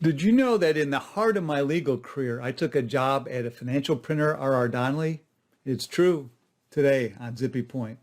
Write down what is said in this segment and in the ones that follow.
Did you know that in the heart of my legal career, I took a job at a financial printer, R.R. Donnelley? It's true. Today on Zippy Point.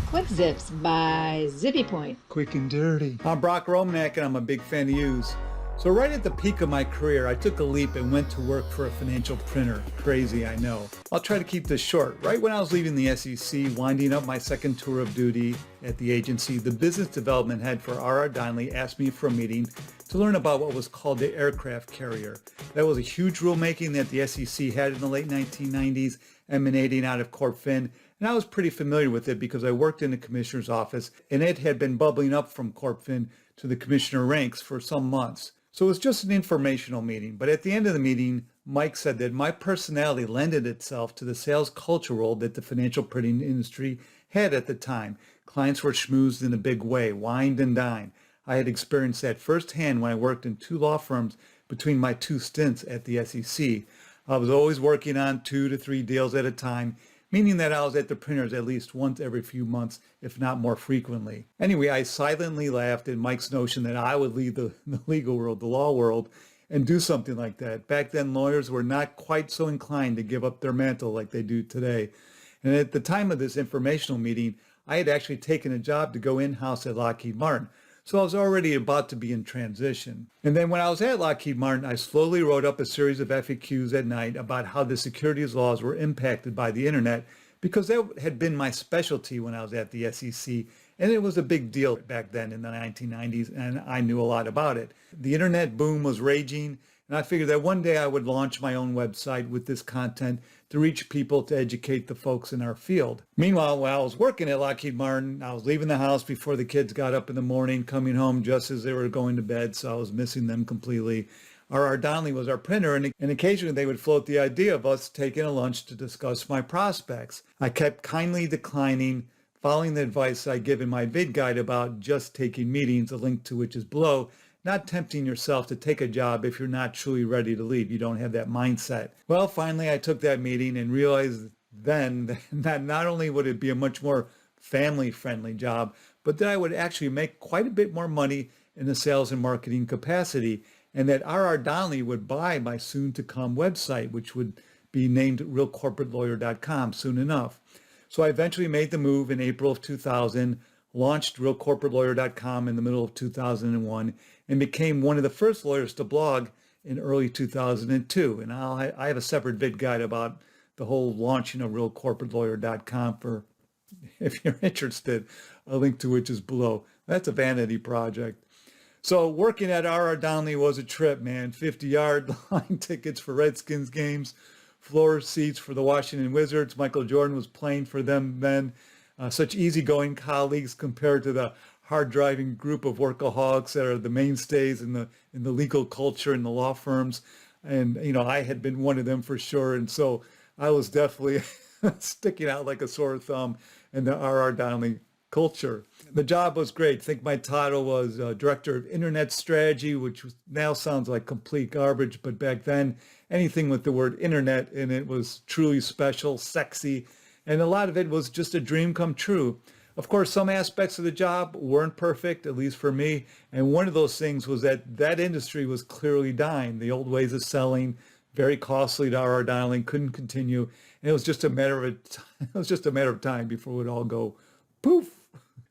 Quick Zips by Zippy Point. Quick and dirty. I'm Brock Romanek and I'm a big fan of yous. So right at the peak of my career, I took a leap and went to work for a financial printer. Crazy, I know. I'll try to keep this short. Right when I was leaving the SEC, winding up my second tour of duty at the agency, the business development head for R.R. Donnelley asked me for a meeting to learn about what was called the aircraft carrier. That was a huge rulemaking that the SEC had in the late 1990s, emanating out of Corp Fin, and I was pretty familiar with it because I worked in the commissioner's office, and it had been bubbling up from Corp Fin to the commissioner ranks for some months. So it was just an informational meeting, but at the end of the meeting, Mike said that my personality lended itself to the sales culture role that the financial printing industry had at the time. Clients were schmoozed in a big way, wined and dined. I had experienced that firsthand when I worked in two law firms between my two stints at the SEC. I was always working on 2 to 3 deals at a time, meaning that I was at the printers at least once every few months, if not more frequently. Anyway, I silently laughed at Mike's notion that I would leave the legal world, the law world, and do something like that. Back then, lawyers were not quite so inclined to give up their mantle like they do today. And at the time of this informational meeting, I had actually taken a job to go in-house at Lockheed Martin. So I was already about to be in transition. And then when I was at Lockheed Martin, I slowly wrote up a series of FAQs at night about how the securities laws were impacted by the internet, because that had been my specialty when I was at the SEC. And it was a big deal back then in the 1990s, and I knew a lot about it. The internet boom was raging, and I figured that one day I would launch my own website with this content to reach people, to educate the folks in our field. Meanwhile, while I was working at Lockheed Martin, I was leaving the house before the kids got up in the morning, coming home just as they were going to bed, so I was missing them completely. R.R. Donnelley was our printer, and occasionally they would float the idea of us taking a lunch to discuss my prospects. I kept kindly declining, following the advice I give in my Vid-Guide about just taking meetings, a link to which is below, not tempting yourself to take a job if you're not truly ready to leave. You don't have that mindset. Well, finally, I took that meeting and realized then that not only would it be a much more family-friendly job, but that I would actually make quite a bit more money in the sales and marketing capacity, and that R.R. Donnelley would buy my soon-to-come website, which would be named realcorporatelawyer.com soon enough. So I eventually made the move in April of 2000, launched realcorporatelawyer.com in the middle of 2001, and became one of the first lawyers to blog in early 2002. And I have a separate Vid-Guide about the whole launching of realcorporatelawyer.com for, if you're interested, a link to which is below. That's a vanity project. So working at R.R. Donnelley was a trip, man. 50-yard line tickets for Redskins games, floor seats for the Washington Wizards. Michael Jordan was playing for them then. Such easygoing colleagues compared to the hard-driving group of workaholics that are the mainstays in the legal culture in the law firms. And, you know, I had been one of them for sure. And so I was definitely sticking out like a sore thumb in the R.R. Donnelley culture. The job was great. I think my title was Director of Internet Strategy, which now sounds like complete garbage. But back then, anything with the word internet in it was truly special, sexy, and a lot of it was just a dream come true. Of course, some aspects of the job weren't perfect, at least for me. And one of those things was that industry was clearly dying. The old ways of selling, very costly to R.R. Donnelley, couldn't continue. And it was just a matter of time before it would all go poof.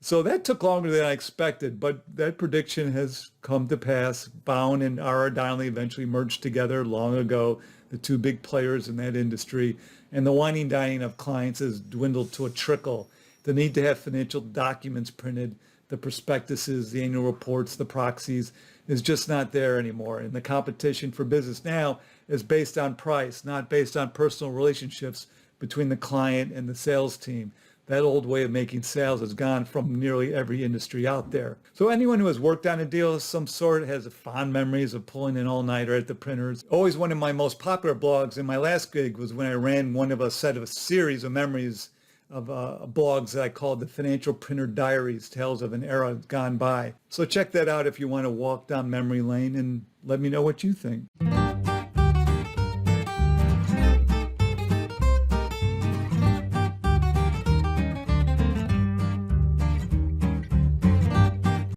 So that took longer than I expected, but that prediction has come to pass. Bound and R.R. Donnelley eventually merged together long ago, the two big players in that industry, and the whining dining of clients has dwindled to a trickle. The need to have financial documents printed, the prospectuses, the annual reports, the proxies, is just not there anymore. And the competition for business now is based on price, not based on personal relationships between the client and the sales team. That old way of making sales has gone from nearly every industry out there. So anyone who has worked on a deal of some sort has fond memories of pulling an all-nighter at the printers. Always one of my most popular blogs in my last gig was when I ran one of a series of memories of blogs that I called the Financial Printer Diaries, Tales of an Era Gone By. So check that out if you want to walk down memory lane and let me know what you think.